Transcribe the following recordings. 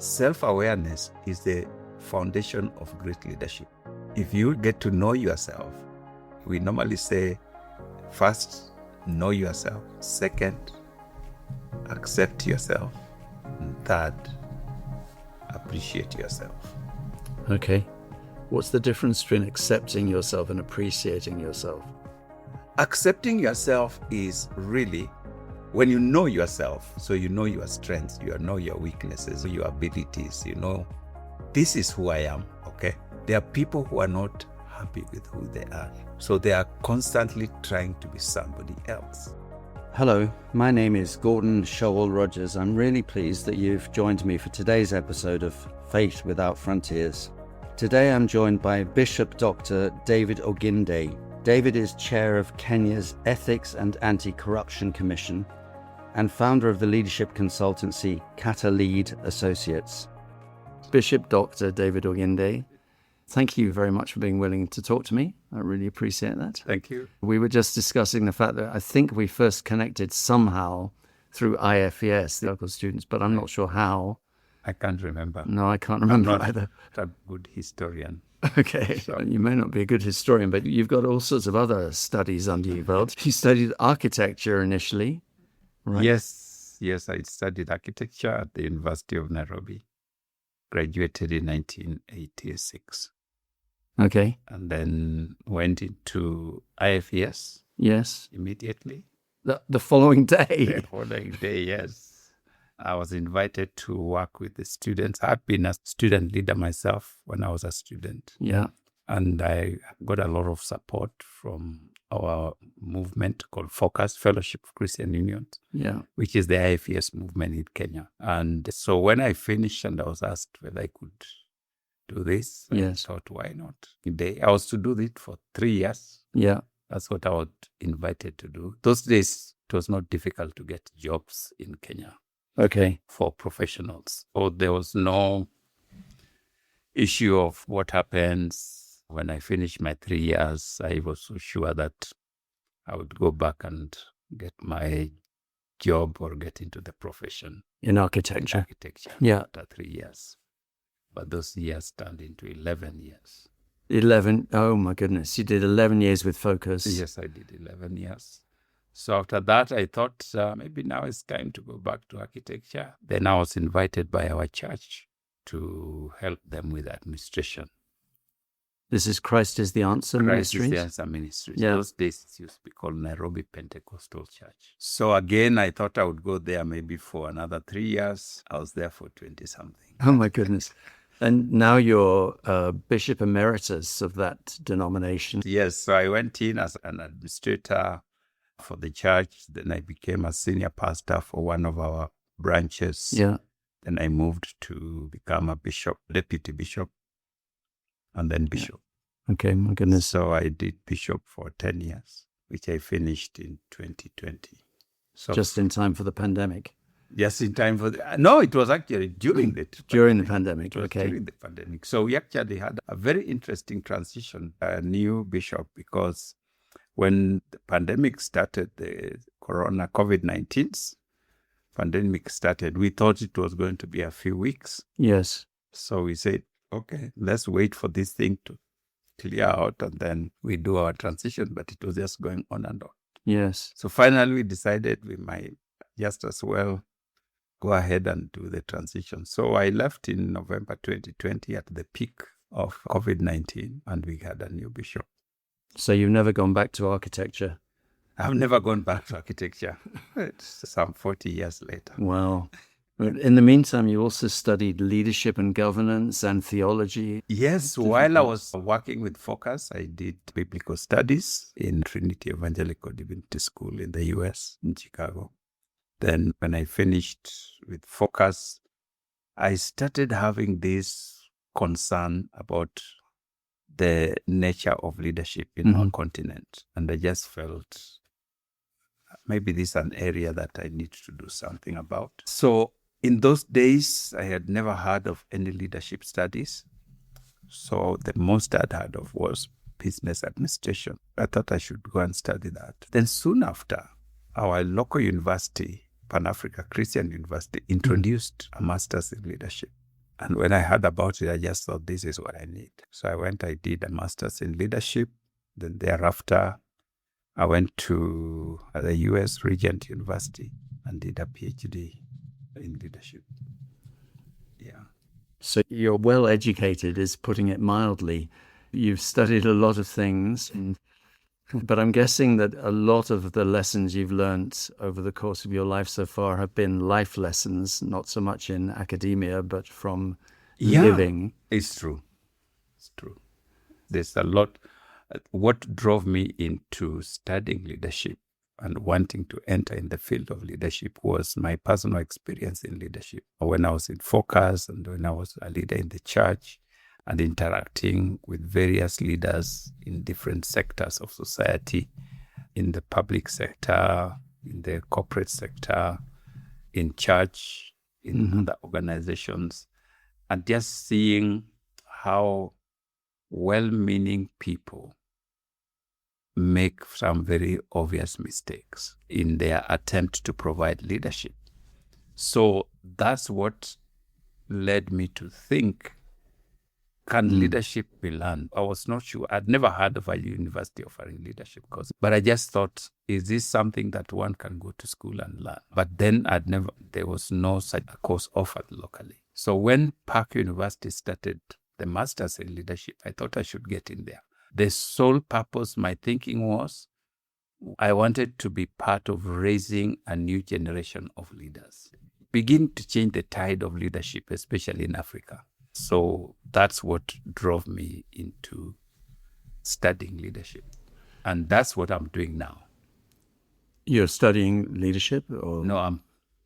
Self-awareness is the foundation of great leadership. If you get to know yourself, we normally say, first, know yourself. Second, accept yourself. And third, appreciate yourself. Okay. What's the difference between accepting yourself and appreciating yourself? Accepting yourself is really when you know yourself, so you know your strengths, you know your weaknesses, your abilities, you know, this is who I am, okay? There are people who are not happy with who they are, so they are constantly trying to be somebody else. Hello, my name is Gordon Showell-Rogers. I'm really pleased that you've joined me for today's episode of Faith Without Frontiers. Today I'm joined by Bishop Dr David Oginde. David is chair of Kenya's Ethics and Anti-Corruption Commission and founder of the leadership consultancy Catalead Associates. Bishop Dr David Oginde, thank you very much for being willing to talk to me. I really appreciate that. Thank you. We were just discussing the fact that I think we first connected somehow through IFES, the local students, but I'm not sure how. I can't remember. No, I can't remember I'm not either. a good historian. Okay, so you may not be a good historian, but you've got all sorts of other studies under your belt. You studied architecture initially, right? Yes, I studied architecture at the University of Nairobi. Graduated in 1986. Okay. And then went into IFES. Yes. Immediately. The following day. The following day, yes. I was invited to work with the students. I'd been a student leader myself when I was a student. Yeah. And I got a lot of support from our movement called Focus, Fellowship of Christian Unions, which is the IFES movement in Kenya. And so when I finished and I was asked whether I could do this, I thought, why not? I was to do it for 3 years. Yeah. That's what I was invited to do. Those days, it was not difficult to get jobs in Kenya. Okay. For professionals. So there was no issue of what happens when I finish my 3 years. I was so sure that I would go back and get my job or get into the profession. In architecture. After 3 years. But those years turned into 11 years. 11? Oh my goodness. You did 11 years with Focus. Yes, I did 11 years. So after that, I thought maybe now it's time to go back to architecture. Then I was invited by our church to help them with administration. This is Christ is the Answer Ministries? Christ is the Answer Ministries. Yeah. Those days it used to be called Nairobi Pentecostal Church. So again, I thought I would go there maybe for another 3 years. I was there for 20-something. Oh my goodness. And now you're Bishop Emeritus of that denomination. Yes, so I went in as an administrator for the church. Then I became a senior pastor for one of our branches. Yeah. Then I moved to become a bishop, deputy bishop, and then bishop. Yeah. Okay, my goodness. So I did bishop for 10 years, which I finished in 2020. So just in time for the pandemic. Just in time for no, it was actually during the pandemic. Okay. During the pandemic. So we actually had a very interesting transition, a new bishop, because when the pandemic started, the COVID-19 pandemic started, we thought it was going to be a few weeks. Yes. So we said, okay, let's wait for this thing to clear out and then we do our transition. But it was just going on and on. Yes. So finally we decided we might just as well go ahead and do the transition. So I left in November 2020 at the peak of COVID-19 and we had a new bishop. So you've never gone back to architecture? I've never gone back to architecture. It's some 40 years later. Wow. In the meantime, you also studied leadership and governance and theology. Yes, while I was working with Focus, I did biblical studies in Trinity Evangelical Divinity School in the US, in Chicago. Then when I finished with Focus, I started having this concern about the nature of leadership in our continent. And I just felt maybe this is an area that I need to do something about. So in those days, I had never heard of any leadership studies. So the most I'd heard of was business administration. I thought I should go and study that. Then soon after, our local university, Pan-Africa Christian University, introduced a master's in leadership. And when I heard about it, I just thought, this is what I need. So I did a master's in leadership. Then thereafter, I went to the US Regent University and did a PhD in leadership. Yeah. So you're well educated, is putting it mildly. You've studied a lot of things, but I'm guessing that a lot of the lessons you've learnt over the course of your life so far have been life lessons, not so much in academia, but from living. It's true. It's true. There's a lot. What drove me into studying leadership and wanting to enter in the field of leadership was my personal experience in leadership. When I was in Focus and when I was a leader in the church and interacting with various leaders in different sectors of society, in the public sector, in the corporate sector, in church, in other organizations, and just seeing how well-meaning people make some very obvious mistakes in their attempt to provide leadership. So that's what led me to think, can leadership be learned? I was not sure. I'd never heard of a university offering leadership course, but I just thought, is this something that one can go to school and learn? But then there was no such a course offered locally. So when Park University started the Masters in Leadership, I thought I should get in there. The sole purpose, my thinking was, I wanted to be part of raising a new generation of leaders, begin to change the tide of leadership, especially in Africa. So that's what drove me into studying leadership. And that's what I'm doing now. You're studying leadership? Or No, I'm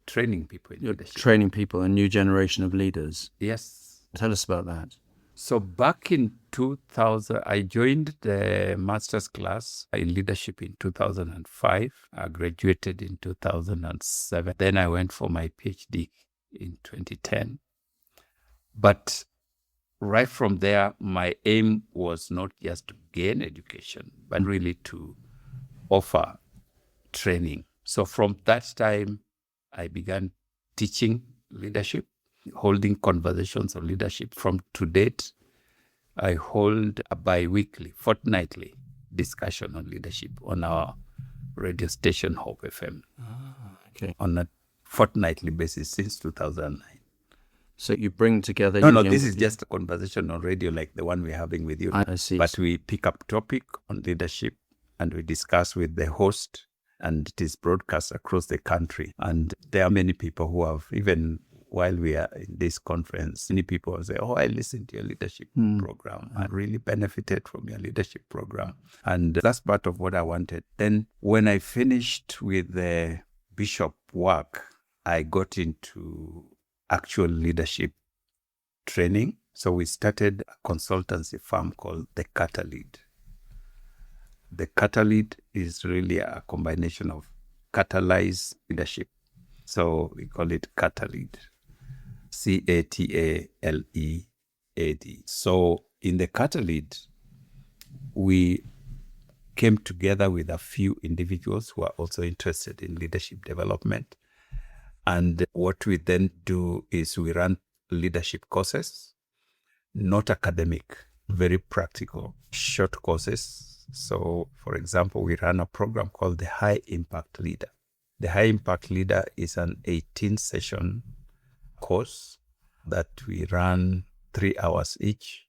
training people in leadership. Training people, a new generation of leaders. Yes. Tell us about that. So back in 2000, I joined the master's class in leadership in 2005. I graduated in 2007. Then I went for my PhD in 2010. But right from there, my aim was not just to gain education, but really to offer training. So from that time, I began teaching leadership, holding conversations on leadership. To date, I hold a bi-weekly, fortnightly discussion on leadership on our radio station, Hope FM, on a fortnightly basis since 2009. So you bring together... No, this is just a conversation on radio like the one we're having with you. I see. But we pick up topic on leadership and we discuss with the host, and it is broadcast across the country. And there are many people who have, even while we are in this conference, many people say, I listened to your leadership program. I really benefited from your leadership program. And that's part of what I wanted. Then when I finished with the bishop work, I got into actual leadership training. So we started a consultancy firm called the Catalead. The Catalead is really a combination of catalyze leadership. So we call it Catalead. Catalead. So in the Catalead, we came together with a few individuals who are also interested in leadership development. And what we then do is we run leadership courses, not academic, very practical, short courses. So, for example, we run a program called the High Impact Leader. The High Impact Leader is an 18-session course that we run 3 hours each.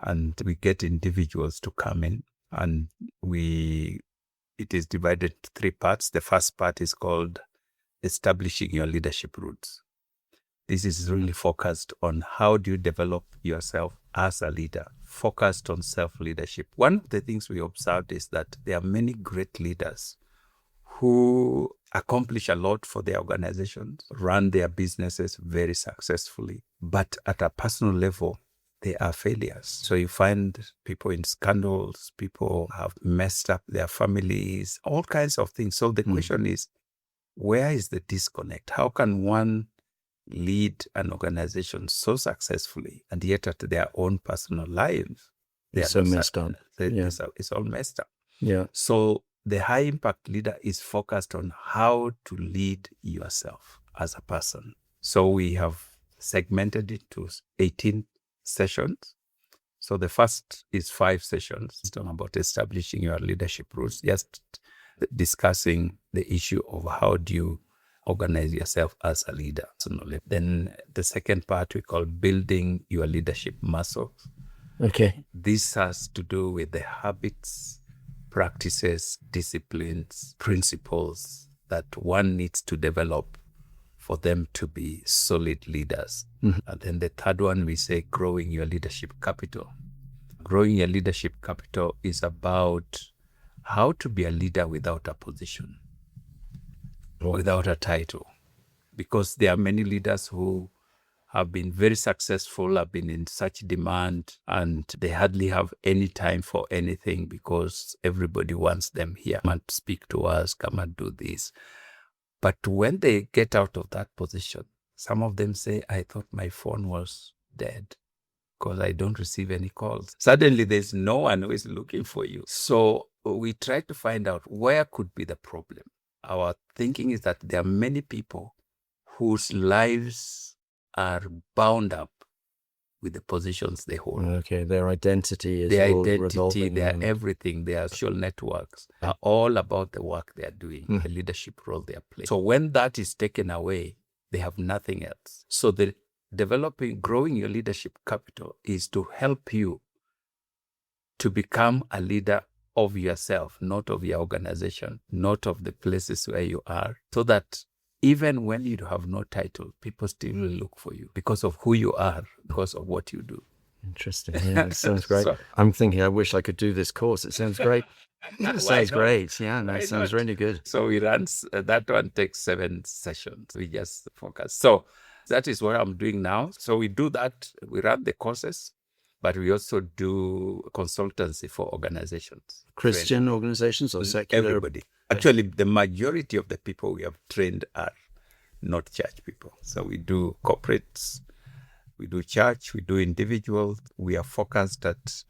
And we get individuals to come in. And it is divided into 3 parts. The first part is called Establishing Your Leadership Roots. This is really focused on how do you develop yourself as a leader, focused on self-leadership. One of the things we observed is that there are many great leaders who accomplish a lot for their organizations, run their businesses very successfully, but at a personal level, they are failures. So you find people in scandals, people have messed up their families, all kinds of things. So the question is, where is the disconnect? How can one lead an organization so successfully and yet at their own personal lives, it's so messed up? It's all messed up. Yeah. So the high impact leader is focused on how to lead yourself as a person. So we have segmented it to 18 sessions. So the first is 5 sessions. It's about establishing your leadership rules, just discussing the issue of how do you organize yourself as a leader. Then the second part we call building your leadership muscle. Okay. This has to do with the habits, practices, disciplines, principles that one needs to develop for them to be solid leaders. Mm-hmm. And then the third one, we say growing your leadership capital. Growing your leadership capital is about how to be a leader without a position, without a title. Because there are many leaders who have been very successful, have been in such demand, and they hardly have any time for anything because everybody wants them here. Come and speak to us, come and do this. But when they get out of that position, some of them say, I thought my phone was dead because I don't receive any calls. Suddenly, there's no one who is looking for you. So we try to find out where could be the problem. Our thinking is that there are many people whose lives are bound up with the positions they hold. Okay, their identity is their all identity, revolving their around- everything, their social networks are all about the work they are doing, the leadership role they are playing. So when that is taken away, they have nothing else. So the growing your leadership capital is to help you to become a leader of yourself, not of your organization, not of the places where you are, so that even when you have no title, people still will look for you because of who you are, because of what you do. Interesting. Yeah, it sounds great. So- I'm thinking, I wish I could do this course. It sounds great. It sounds not? great. Yeah, no, Why it sounds not? really good. So we run, that one takes 7 sessions. We just focus. So that is what I'm doing now. So we do that. We run the courses, but we also do consultancy for organizations. Christian organizations or secular? Everybody. Actually, the majority of the people we have trained are not church people. So we do corporates, we do church, we do individuals. We are focused at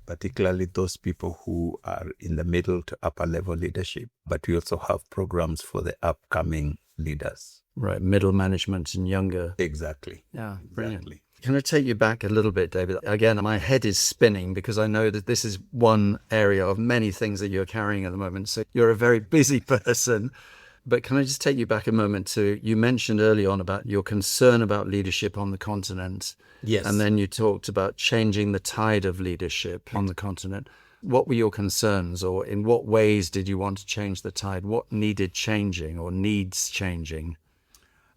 particularly those people who are in the middle to upper level leadership, but we also have programs for the upcoming leaders. Right, middle management and younger. Exactly. Yeah, brilliant. Exactly. Can I take you back a little bit, David? Again, my head is spinning because I know that this is one area of many things that you're carrying at the moment. So you're a very busy person. But can I just take you back a moment to, you mentioned early on about your concern about leadership on the continent. Yes. And then you talked about changing the tide of leadership on the continent. What were your concerns, or in what ways did you want to change the tide? What needed changing or needs changing?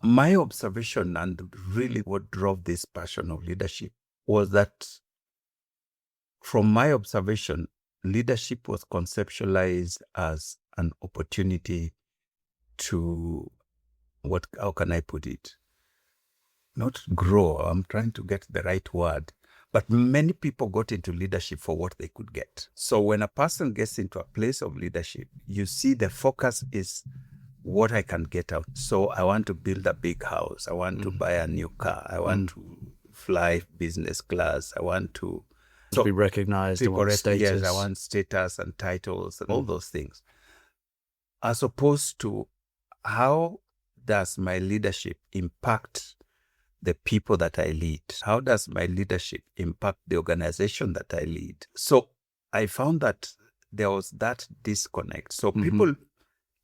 My observation, and really what drove this passion of leadership, was that from my observation, leadership was conceptualized as an opportunity to, how can I put it? Not grow, I'm trying to get the right word. But many people got into leadership for what they could get. So when a person gets into a place of leadership, you see the focus is what I can get out. So I want to build a big house. I want to buy a new car. I want to fly business class. I want to be recognized and want status. Yes, I want status and titles and all those things. As opposed to, how does my leadership impact the people that I lead? How does my leadership impact the organization that I lead? So I found that there was that disconnect. So people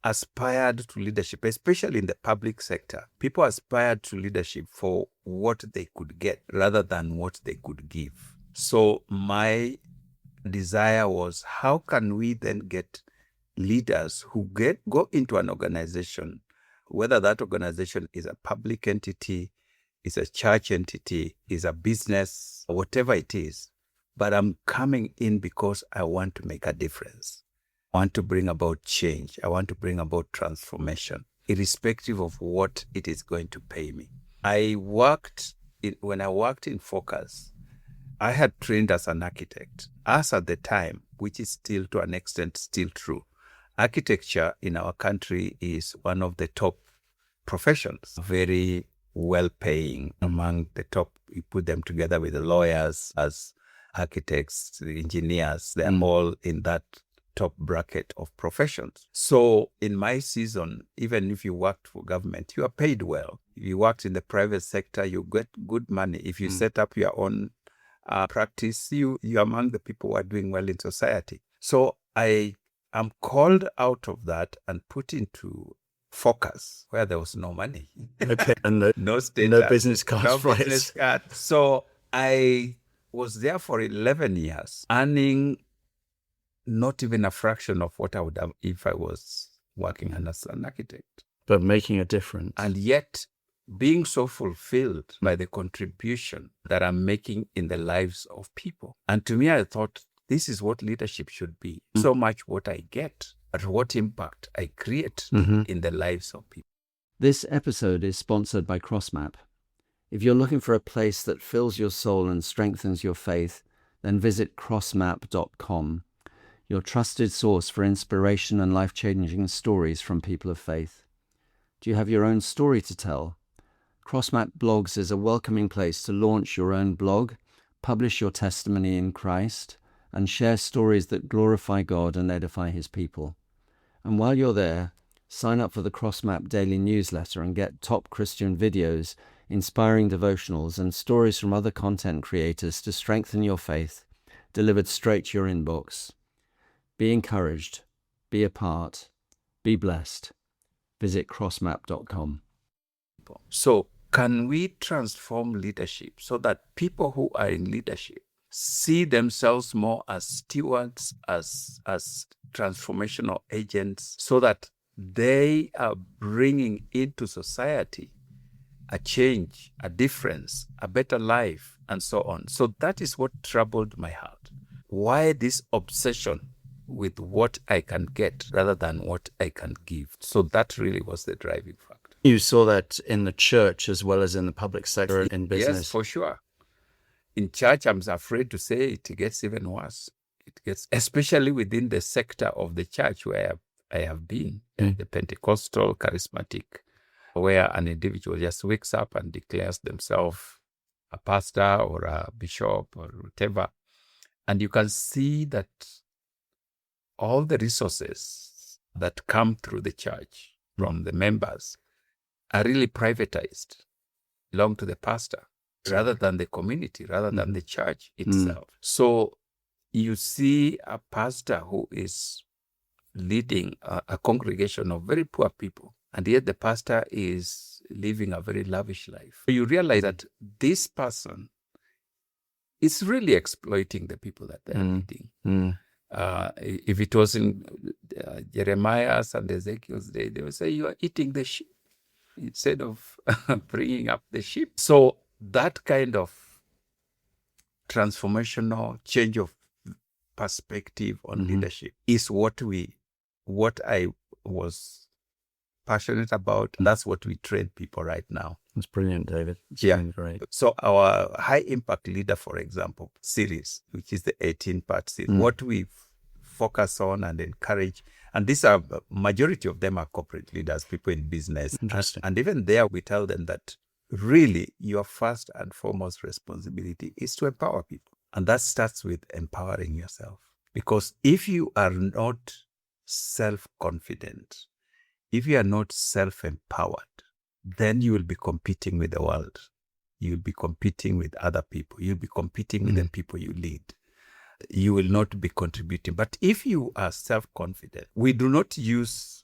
aspired to leadership, especially in the public sector. People aspired to leadership for what they could get rather than what they could give. So my desire was, how can we then get leaders who go into an organization, whether that organization is a public entity, is a church entity, is a business, or whatever it is, but I'm coming in because I want to make a difference. I want to bring about change. I want to bring about transformation, irrespective of what it is going to pay me. When I worked in Focus, I had trained as an architect. As at the time, which is still to an extent still true, architecture in our country is one of the top professions, very well paying, among the top. You put them together with the lawyers as architects, the engineers, they're all in that top bracket of professions. So in my season, even if you worked for government, you are paid well. If you worked in the private sector, you get good money. If you set up your own practice, you're among the people who are doing well in society. So I am called out of that and put into focus where there was no money. Okay, and no status, no business cards, no right? business card. So I was there for 11 years, earning not even a fraction of what I would have if I was working as an architect. But making a difference. And yet being so fulfilled by the contribution that I'm making in the lives of people. And to me, I thought this is what leadership should be. So much what I get, but what impact I create in the lives of people. This episode is sponsored by CrossMap. If you're looking for a place that fills your soul and strengthens your faith, then visit crossmap.com, your trusted source for inspiration and life-changing stories from people of faith. Do you have your own story to tell? CrossMap Blogs is a welcoming place to launch your own blog, publish your testimony in Christ, and share stories that glorify God and edify His people. And while you're there, sign up for the CrossMap daily newsletter and get top Christian videos, inspiring devotionals, and stories from other content creators to strengthen your faith, delivered straight to your inbox. Be encouraged, be a part, be blessed. Visit crossmap.com. So can we transform leadership so that people who are in leadership see themselves more as stewards, as transformational agents, so that they are bringing into society a change, a difference, a better life, and so on. So that is what troubled my heart. Why this obsession with what I can get rather than what I can give? So that really was the driving factor. You saw that in the church as well as in the public sector, in business? Yes, for sure. In church, I'm afraid to say it gets even worse. It gets, especially within the sector of the church where I have been, the Pentecostal, charismatic, where an individual just wakes up and declares themselves a pastor or a bishop or whatever. And you can see that all the resources that come through the church from the members are really privatized, belong to the pastor, rather than the community, rather than the church itself. So you see a pastor who is leading a congregation of very poor people, and yet the pastor is living a very lavish life. So you realize that this person is really exploiting the people that they're leading. If it was in Jeremiah's and Ezekiel's day, they would say, you are eating the sheep instead of bringing up the sheep. So that kind of transformational change of perspective on leadership is what I was passionate about. And that's what we train people right now. That's brilliant, David. It's great. So our High Impact Leader, for example, series, which is the 18-part series, what we focus on and encourage, and these are, majority of them are corporate leaders, people in business. Interesting. And even there, we tell them that really your first and foremost responsibility is to empower people. And that starts with empowering yourself. Because if you are not self-confident, if you are not self-empowered, then you will be competing with the world. You'll be competing with other people. You'll be competing with the people you lead. You will not be contributing. But if you are self-confident, we use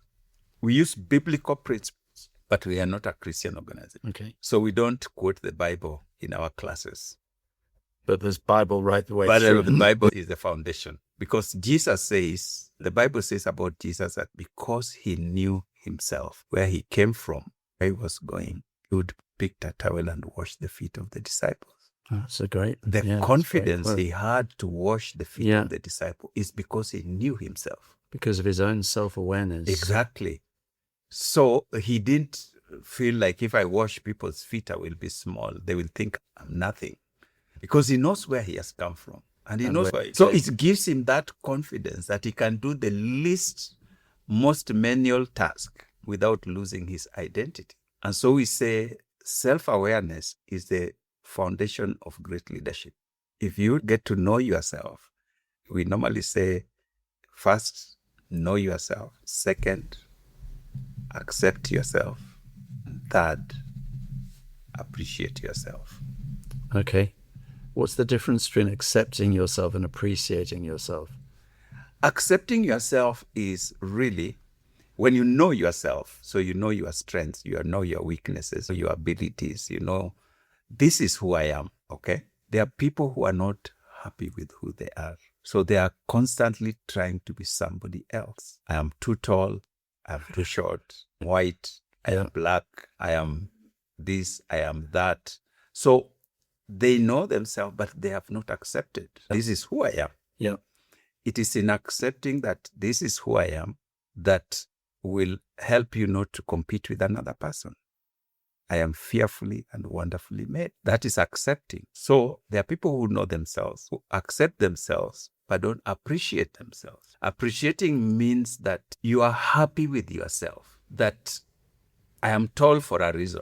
biblical principles, but we are not a Christian organization. Okay. So we don't quote the Bible in our classes. But there's Bible right the way But through. the Bible is the foundation. Because the Bible says about Jesus that because he knew himself, where he came from, where he was going, he would pick a towel and wash the feet of the disciples. That's a great. The confidence he had to wash the feet of the disciple is because he knew himself. Because of his own self-awareness. Exactly. So he didn't feel like if I wash people's feet, I will be small. They will think I'm nothing. Because he knows where he has come from. And he knows why. So it gives him that confidence that he can do the most menial task without losing his identity. And so we say self-awareness is the foundation of great leadership. If you get to know yourself, we normally say First, know yourself. Second, accept yourself. Third, appreciate yourself. Okay. What's the difference between accepting yourself and appreciating yourself? Accepting yourself is really when you know yourself, so you know your strengths, you know your weaknesses, your abilities, you know, this is who I am, okay? There are people who are not happy with who they are. So they are constantly trying to be somebody else. I am too tall, I'm too short, white, I am black, I am this, I am that. So they know themselves, but they have not accepted. This is who I am. Yeah. It is in accepting that this is who I am that will help you not to compete with another person. I am fearfully and wonderfully made. That is accepting. So there are people who know themselves, who accept themselves, but don't appreciate themselves. Appreciating means that you are happy with yourself, that I am tall for a reason.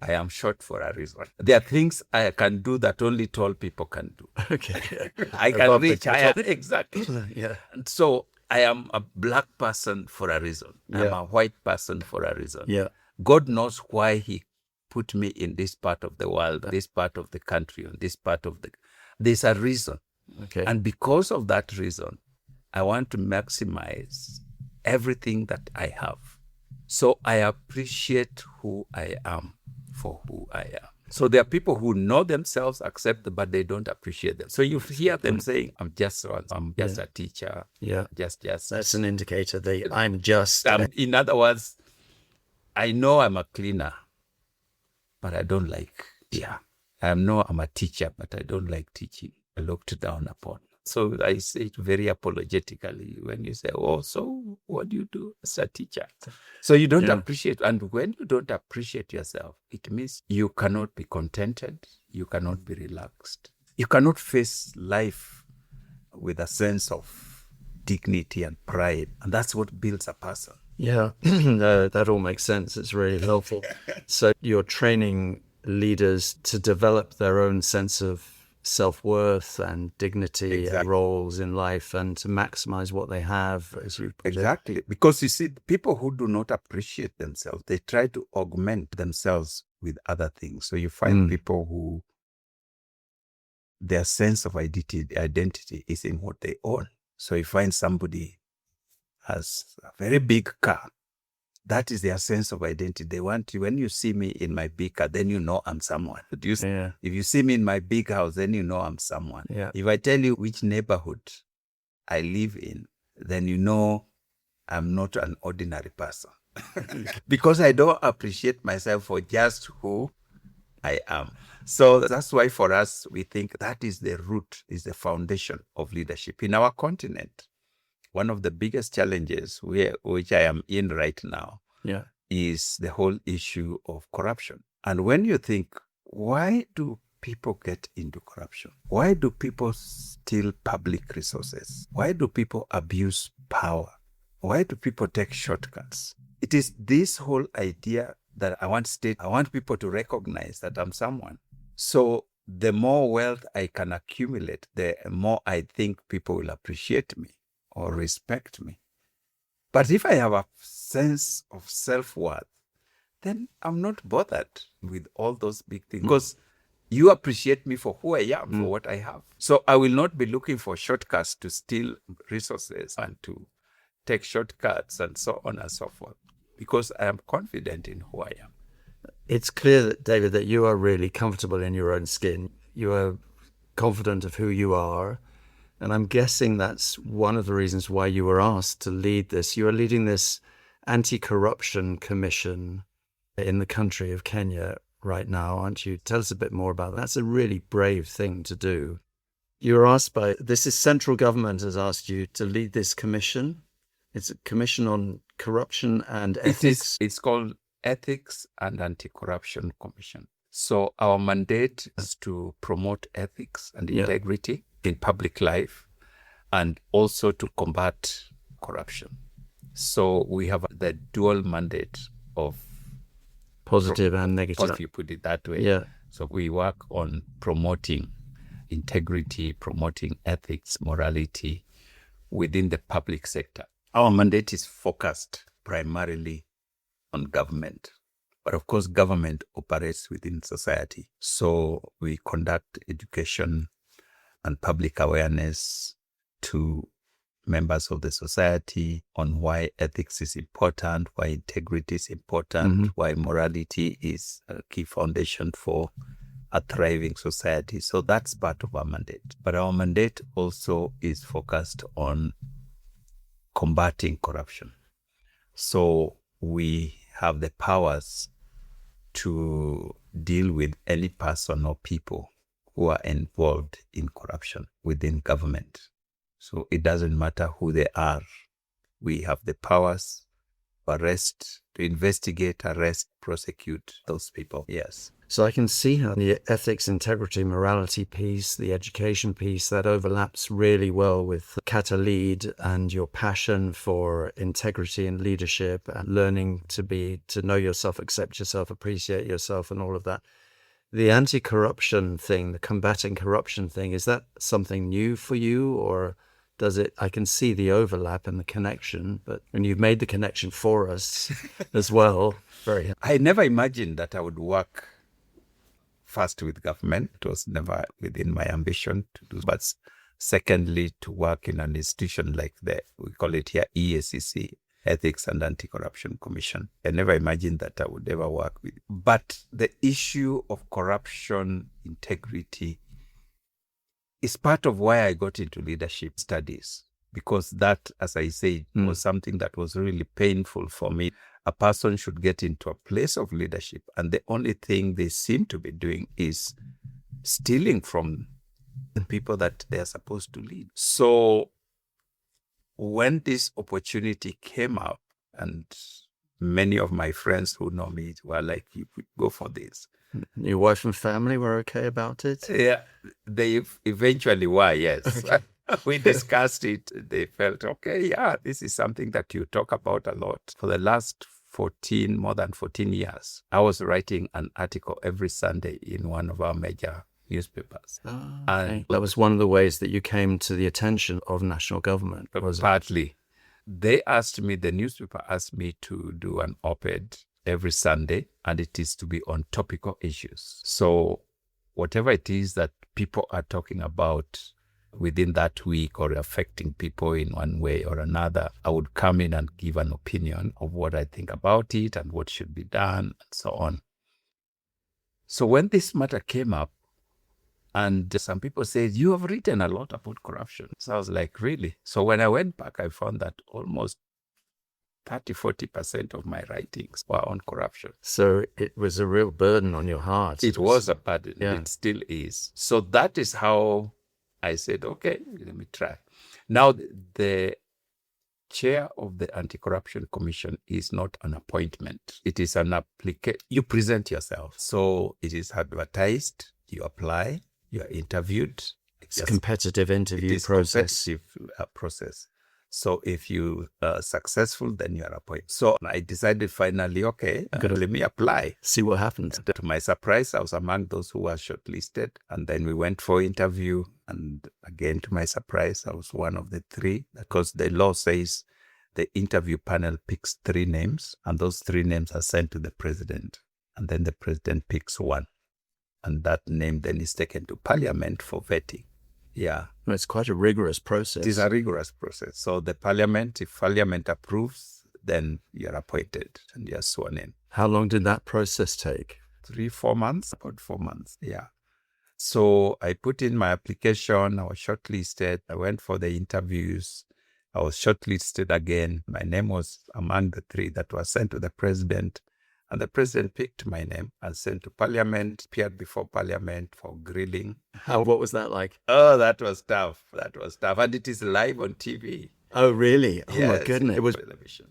I am short for a reason. There are things I can do that only tall people can do. Okay. I can reach higher. Exactly. Yeah. And so I am a black person for a reason. I'm a white person for a reason. Yeah. God knows why he put me in this part of the world, this part of the country, and this part of the... There's a reason. Okay. And because of that reason, I want to maximize everything that I have. So I appreciate who I am for who I am. So there are people who know themselves, accept, but they don't appreciate them. So you hear them saying, I'm just a teacher. Yeah. Just. That's an indicator that I'm just... in other words, I know I'm a cleaner, but I don't like... Yeah. I'm a teacher, but I don't like teaching. I looked down upon. So I say it very apologetically when you say, oh, so what do you do as a teacher? So you don't appreciate. And when you don't appreciate yourself, it means you cannot be contented. You cannot be relaxed. You cannot face life with a sense of dignity and pride. And that's what builds a person. Yeah, that all makes sense. It's really helpful. So you're training leaders to develop their own sense of self-worth and dignity and roles in life and to maximize what they have, as you put Exactly. Because you see, people who do not appreciate themselves, they try to augment themselves with other things. So you find people who their sense of identity is in what they own. So you find somebody has a very big car. That is their sense of identity. They want you, when you see me in my big car, then you know I'm someone. If you see me in my big house, then you know I'm someone. Yeah. If I tell you which neighborhood I live in, then you know I'm not an ordinary person. Because I don't appreciate myself for just who I am. So that's why for us, we think that is the root, is the foundation of leadership. In our continent, one of the biggest challenges which I am in right now is the whole issue of corruption. And when you think, why do people get into corruption? Why do people steal public resources? Why do people abuse power? Why do people take shortcuts? It is this whole idea that I want people to recognize that I'm someone. So the more wealth I can accumulate, the more I think people will appreciate me or respect me. But if I have a sense of self-worth, then I'm not bothered with all those big things because you appreciate me for who I am, for what I have. So I will not be looking for shortcuts to steal resources and to take shortcuts and so on and so forth, because I am confident in who I am. It's clear, David, that you are really comfortable in your own skin. You are confident of who you are. And I'm guessing that's one of the reasons why you were asked to lead this. You are leading this anti-corruption commission in the country of Kenya right now, aren't you? Tell us a bit more about that. That's a really brave thing to do. You were asked central government has asked you to lead this commission. It's a commission on corruption and ethics. It's called Ethics and Anti-Corruption Commission. So our mandate is to promote ethics and integrity in public life and also to combat corruption. So we have the dual mandate of positive and negative. If you put it that way. Yeah. So we work on promoting integrity, promoting ethics, morality, within the public sector. Our mandate is focused primarily on government. But of course, government operates within society. So we conduct education and public awareness to members of the society on why ethics is important, why integrity is important, why morality is a key foundation for a thriving society. So that's part of our mandate. But our mandate also is focused on combating corruption. So we have the powers to deal with any person or people who are involved in corruption within government. So it doesn't matter who they are. We have the powers to arrest, to investigate, arrest, prosecute those people. Yes. So I can see how the ethics, integrity, morality piece, the education piece, that overlaps really well with Catalead and your passion for integrity and leadership and learning to know yourself, accept yourself, appreciate yourself, and all of that. The anti-corruption thing, the combating corruption thing, is that something new for you, or does it? I can see the overlap and the connection, and you've made the connection for us as well. I never imagined that I would work first with government. It was never within my ambition to do. But secondly, to work in an institution like we call it here EACC, Ethics and Anti-Corruption Commission. I never imagined that I would ever work with. But the issue of corruption, integrity, is part of why I got into leadership studies. Because that, as I said, was something that was really painful for me. A person should get into a place of leadership, and the only thing they seem to be doing is stealing from the people that they are supposed to lead. So when this opportunity came up, and many of my friends who know me were like, you could go for this. Your wife and family were okay about it? Yeah, they eventually were, yes. Okay. We discussed it. They felt, okay, yeah, this is something that you talk about a lot. For the last more than 14 years, I was writing an article every Sunday in one of our major newspapers. Oh, okay. And that was one of the ways that you came to the attention of national government, was partly. The newspaper asked me to do an op-ed every Sunday, and it is to be on topical issues. So whatever it is that people are talking about within that week or affecting people in one way or another, I would come in and give an opinion of what I think about it and what should be done and so on. So when this matter came up, and some people said, you have written a lot about corruption. So I was like, really? So when I went back, I found that almost 30-40% of my writings were on corruption. So it was a real burden on your heart. It was a burden. Yeah. It still is. So that is how I said, okay, let me try. Now, the chair of the Anti-Corruption Commission is not an appointment. It is an application. You present yourself. So it is advertised, you apply, you are interviewed. It's a competitive interview process. Competitive process. So if you are successful, then you are appointed. So I decided finally, okay, let me apply. See what happens. And to my surprise, I was among those who were shortlisted. And then we went for interview. And again, to my surprise, I was one of the three, because the law says the interview panel picks 3 names, and those 3 names are sent to the president. And then the president picks one. And that name then is taken to Parliament for vetting. Yeah. Well, it's quite a rigorous process. It is a rigorous process. So if Parliament approves, then you're appointed and you're sworn in. How long did that process take? 3-4 months, about 4 months. Yeah. So I put in my application. I was shortlisted. I went for the interviews. I was shortlisted again. My name was among the 3 that were sent to the president. And the president picked my name and sent to Parliament, appeared before Parliament for grilling. What was that like? Oh, that was tough. That was tough. And it is live on TV. Oh, really? Oh, yes, my goodness. It was television.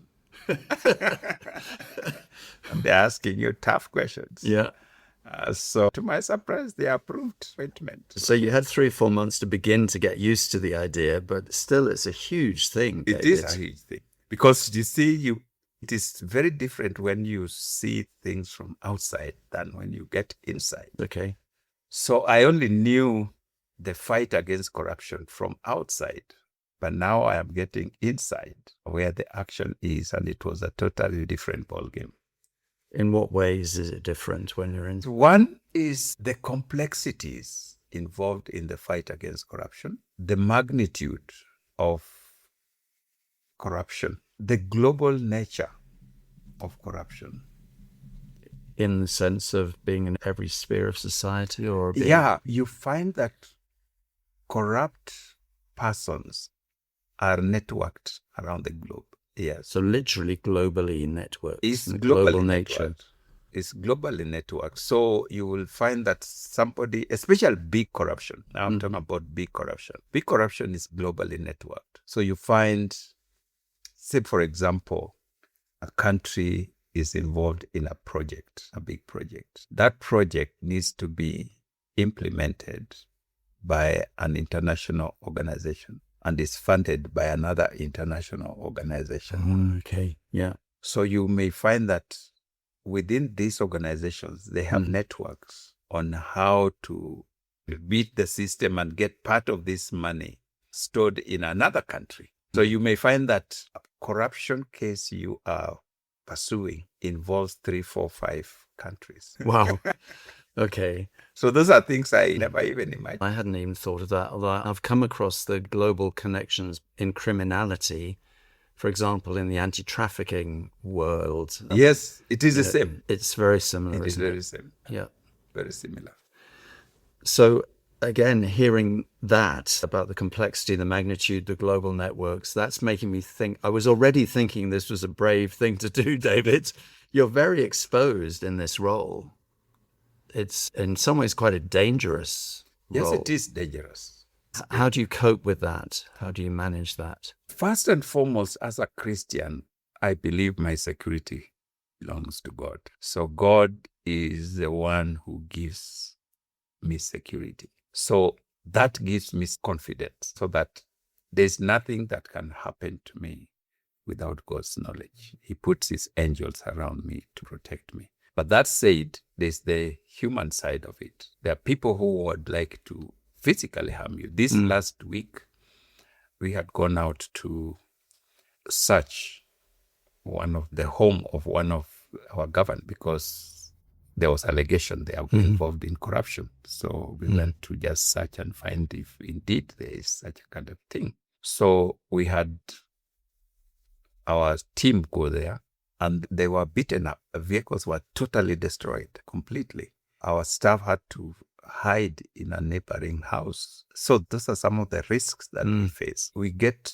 And they're asking you tough questions. Yeah. So to my surprise, they approved appointment. So you had 3-4 months to begin to get used to the idea, but still it's a huge thing. It is a huge thing. Because you see, it is very different when you see things from outside than when you get inside. Okay. So I only knew the fight against corruption from outside. But now I am getting inside where the action is, and it was a totally different ballgame. In what ways is it different when you're in? One is the complexities involved in the fight against corruption, the magnitude of corruption, the global nature of corruption. In the sense of being in every sphere of society, or being... Yeah, you find that corrupt persons are networked around the globe. Yes. So literally globally networked. It's global globally nature. networked. It's globally networked. So you will find that somebody, especially big corruption, now I'm talking about big corruption. Big corruption is globally networked. So you find, say for example, a country is involved in a project, a big project. That project needs to be implemented by an international organization and is funded by another international organization. Okay, yeah. So you may find that within these organizations, they have networks on how to beat the system and get part of this money stored in another country. So you may find that a corruption case you are pursuing involves 3, 4, 5 countries. Wow. Okay. So those are things I never even imagined. I hadn't even thought of that, although I've come across the global connections in criminality, for example, in the anti-trafficking world. Yes, it is the same. It's very similar. It is very same. Yeah. Very similar. So again, hearing that about the complexity, the magnitude, the global networks, that's making me think. I was already thinking this was a brave thing to do, David. You're very exposed in this role. It's in some ways quite a dangerous role. Yes, it is dangerous. How do you cope with that? How do you manage that? First and foremost, as a Christian, I believe my security belongs to God. So God is the one who gives me security. So that gives me confidence, so that there's nothing that can happen to me without God's knowledge. He puts his angels around me to protect me. But that said, there's the human side of it. There are people who would like to physically harm you. This last week, we had gone out to search the home of one of our government because there was allegation they are involved in corruption. So we went to just search and find if indeed there is such a kind of thing. So we had our team go there, and they were beaten up. The vehicles were totally destroyed completely. Our staff had to hide in a neighboring house. So those are some of the risks that we face. We get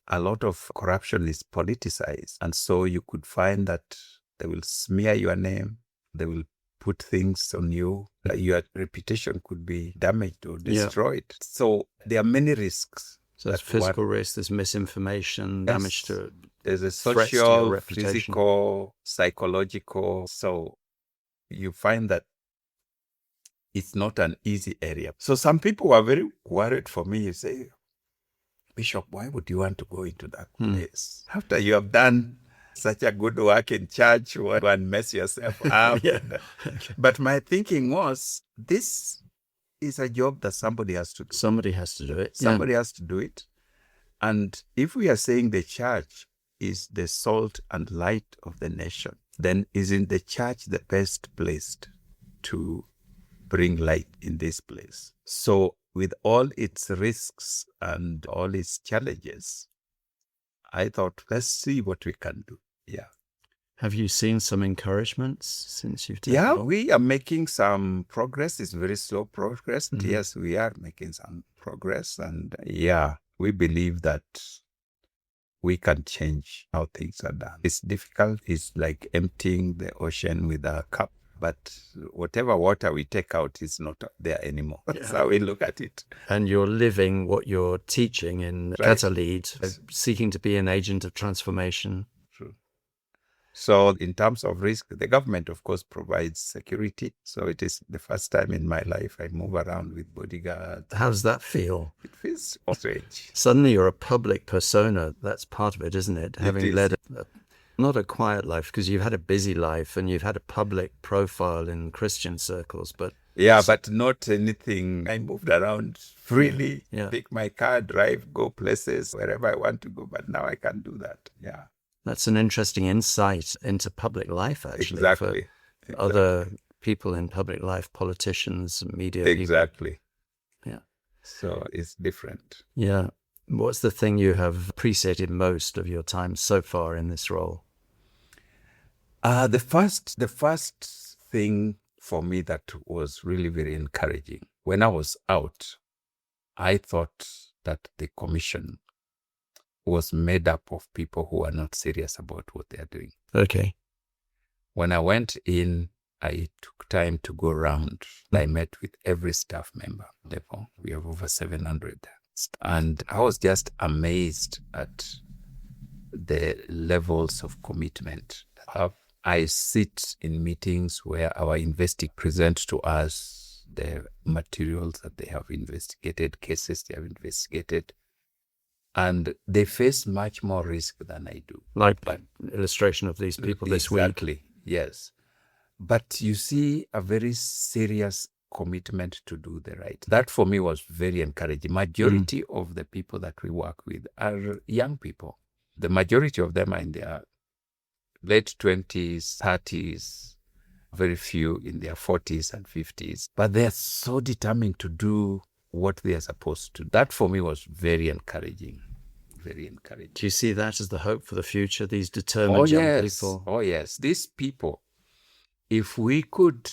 a lot of corruption is politicized. And so you could find that they will smear your name. They will put things on you. Your reputation could be damaged or destroyed. Yeah. So there are many risks. So there's physical risk, there's misinformation, damage to... There's a social, physical, psychological. So you find that it's not an easy area. So some people were very worried for me. You say, Bishop, why would you want to go into that place? After you have done such a good work in church, you want to mess yourself up. But my thinking was, this is a job that somebody has to do. Somebody has to do it. Somebody has to do it. And if we are saying the church is the salt and light of the nation, then isn't the church the best placed to bring light in this place? So with all its risks and all its challenges, I thought, let's see what we can do. Yeah. Have you seen some encouragements since you've taken over? We are making some progress. It's very slow progress. Yes, we are making some progress. And we believe that we can change how things are done. It's difficult. It's like emptying the ocean with a cup. But whatever water we take out is not there anymore. That's how we look at it. And you're living what you're teaching in Catalead, seeking to be an agent of transformation. True. So in terms of risk, the government, of course, provides security. So it is the first time in my life I move around with bodyguards. How does that feel? It feels strange. Suddenly you're a public persona. That's part of it, isn't it? Having led not a quiet life, because you've had a busy life and you've had a public profile in Christian circles, but Yeah, but not anything. I moved around freely, Yeah. pick my car, drive, go places wherever I want to go. But now I can do that. Yeah, That's an interesting insight into public life, actually, exactly. for other people in public life, politicians, media people. Exactly. Yeah. So it's different. Yeah. What's the thing you have appreciated most of your time so far in this role? The first thing for me that was really very encouraging, when I was out, I thought that the commission was made up of people who are not serious about what they are doing. Okay. When I went in, I took time to go around. I met with every staff member. Therefore, we have over 700. And I was just amazed at the levels of commitment. I sit in meetings where our investigators present to us the materials that they have investigated, cases they have investigated, and they face much more risk than I do. Like illustration of these people this week. Exactly, yes. But you see a very serious commitment to do the right. That for me was very encouraging. Majority of the people that we work with are young people. The majority of them are in their late 20s, 30s, very few in their 40s and 50s. But they're so determined to do what they are supposed to. That for me was very encouraging. Very encouraging. Do you see that as the hope for the future, these determined young people? Oh, yes. These people, if we could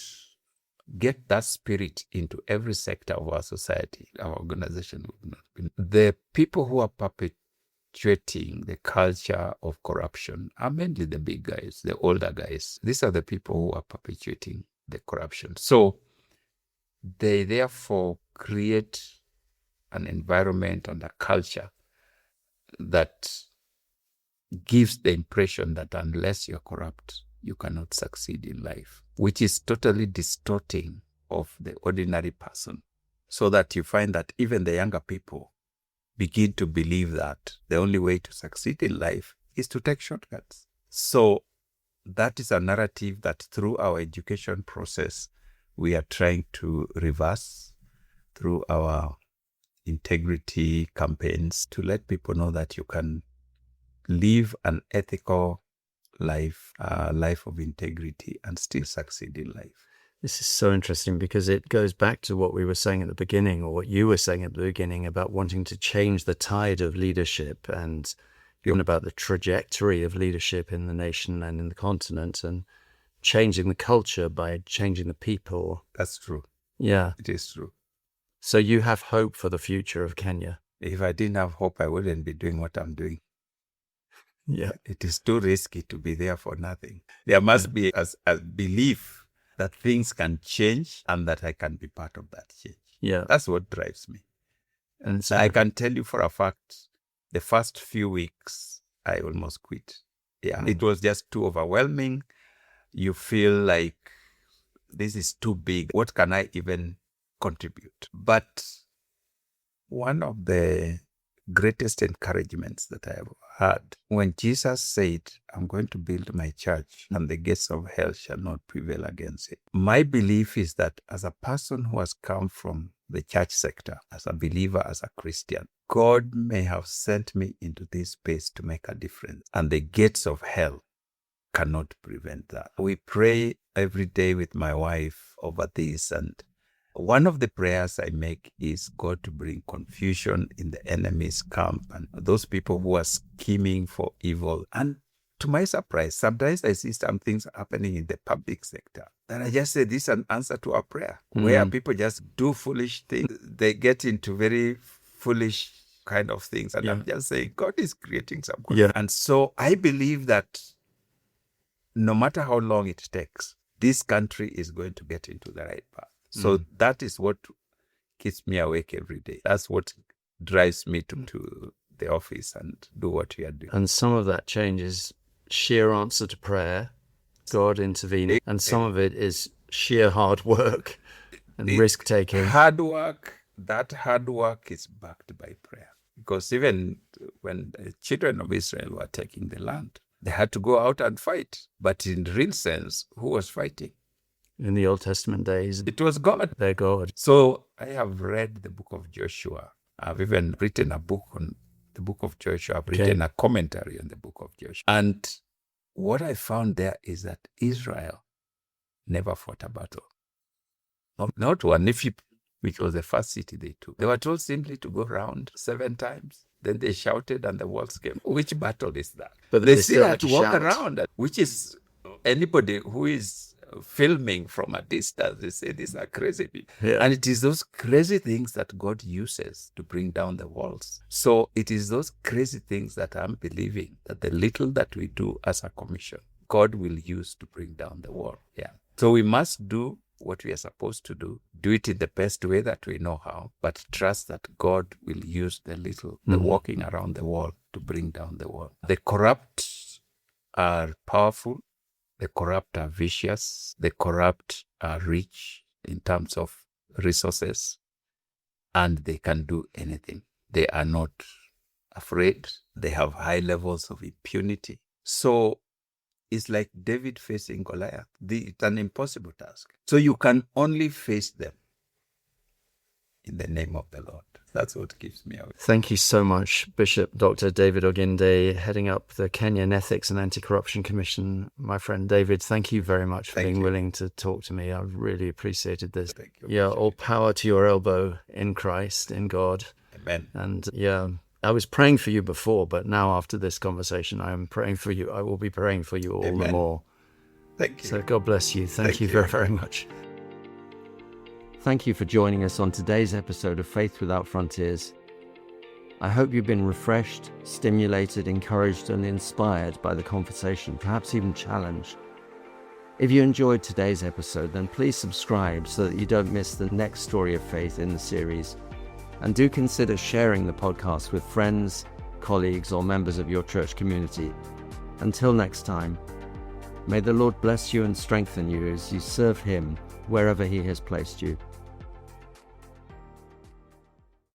get that spirit into every sector of our society, our organization would not be. The people who are perpetuating the culture of corruption are mainly the big guys, the older guys. These are the people who are perpetuating the corruption. So they therefore create an environment and a culture that gives the impression that unless you're corrupt, you cannot succeed in life, which is totally distorting of the ordinary person, so that you find that even the younger people begin to believe that the only way to succeed in life is to take shortcuts. So that is a narrative that through our education process, we are trying to reverse through our integrity campaigns to let people know that you can live an ethical life, a life of integrity, and still succeed in life. This is so interesting because it goes back to what we were saying at the beginning, or what you were saying at the beginning, about wanting to change the tide of leadership and even about the trajectory of leadership in the nation and in the continent, and changing the culture by changing the people. That's true. Yeah. It is true. So you have hope for the future of Kenya? If I didn't have hope, I wouldn't be doing what I'm doing. Yeah. It is too risky to be there for nothing. There must be a belief that things can change and that I can be part of that change. Yeah. That's what drives me. And so I can tell you for a fact, the first few weeks, I almost quit. Yeah. It was just too overwhelming. You feel like this is too big. What can I even contribute? But one of the greatest encouragements that I have had, when Jesus said, I'm going to build my church and the gates of hell shall not prevail against it. My belief is that as a person who has come from the church sector, as a believer, as a Christian, God may have sent me into this space to make a difference, and the gates of hell cannot prevent that. We pray every day with my wife over this, and one of the prayers I make is God to bring confusion in the enemy's camp and those people who are scheming for evil. And to my surprise, sometimes I see some things happening in the public sector. And I just say this is an answer to our prayer, where people just do foolish things. They get into very foolish kind of things. And I'm just saying, God is creating some confusion. And so I believe that no matter how long it takes, this country is going to get into the right path. So that is what keeps me awake every day. That's what drives me to the office and do what we are doing. And some of that change is sheer answer to prayer, God intervening, and some of it is sheer hard work and risk-taking. That hard work is backed by prayer. Because even when the children of Israel were taking the land, they had to go out and fight. But in real sense, who was fighting? in the Old Testament days. It was God. Their God. So I have read the book of Joshua. I've even written a book on the book of Joshua. I've written a commentary on the book of Joshua. And what I found there is that Israel never fought a battle. Not one, which was the first city they took. They were told simply to go around 7 times. Then they shouted and the walls came. Which battle is that? But they still had to walk around, which is anybody who is filming from a distance, they say these are crazy people. Yeah. And it is those crazy things that God uses to bring down the walls. So it is those crazy things that I'm believing that the little that we do as a commission, God will use to bring down the wall. Yeah. So we must do what we are supposed to do it in the best way that we know how, but trust that God will use the little, the walking around the wall to bring down the wall. The corrupt are powerful. The corrupt are vicious. The corrupt are rich in terms of resources, and they can do anything. They are not afraid. They have high levels of impunity. So it's like David facing Goliath. It's an impossible task. So you can only face them in the name of the Lord. That's what keeps me out. Thank you so much, Bishop Dr. David Oginde, heading up the Kenyan Ethics and Anti-Corruption Commission. My friend David, thank you very much for being willing to talk to me. I've really appreciated this. Thank you. Yeah, all power to your elbow in Christ, in God. Amen. And yeah, I was praying for you before, but now after this conversation, I am praying for you. I will be praying for you all the more. Thank you. So God bless you. Thank you very, very much. Thank you for joining us on today's episode of Faith Without Frontiers. I hope you've been refreshed, stimulated, encouraged, and inspired by the conversation, perhaps even challenged. If you enjoyed today's episode, then please subscribe so that you don't miss the next story of faith in the series. And do consider sharing the podcast with friends, colleagues, or members of your church community. Until next time, may the Lord bless you and strengthen you as you serve Him wherever He has placed you.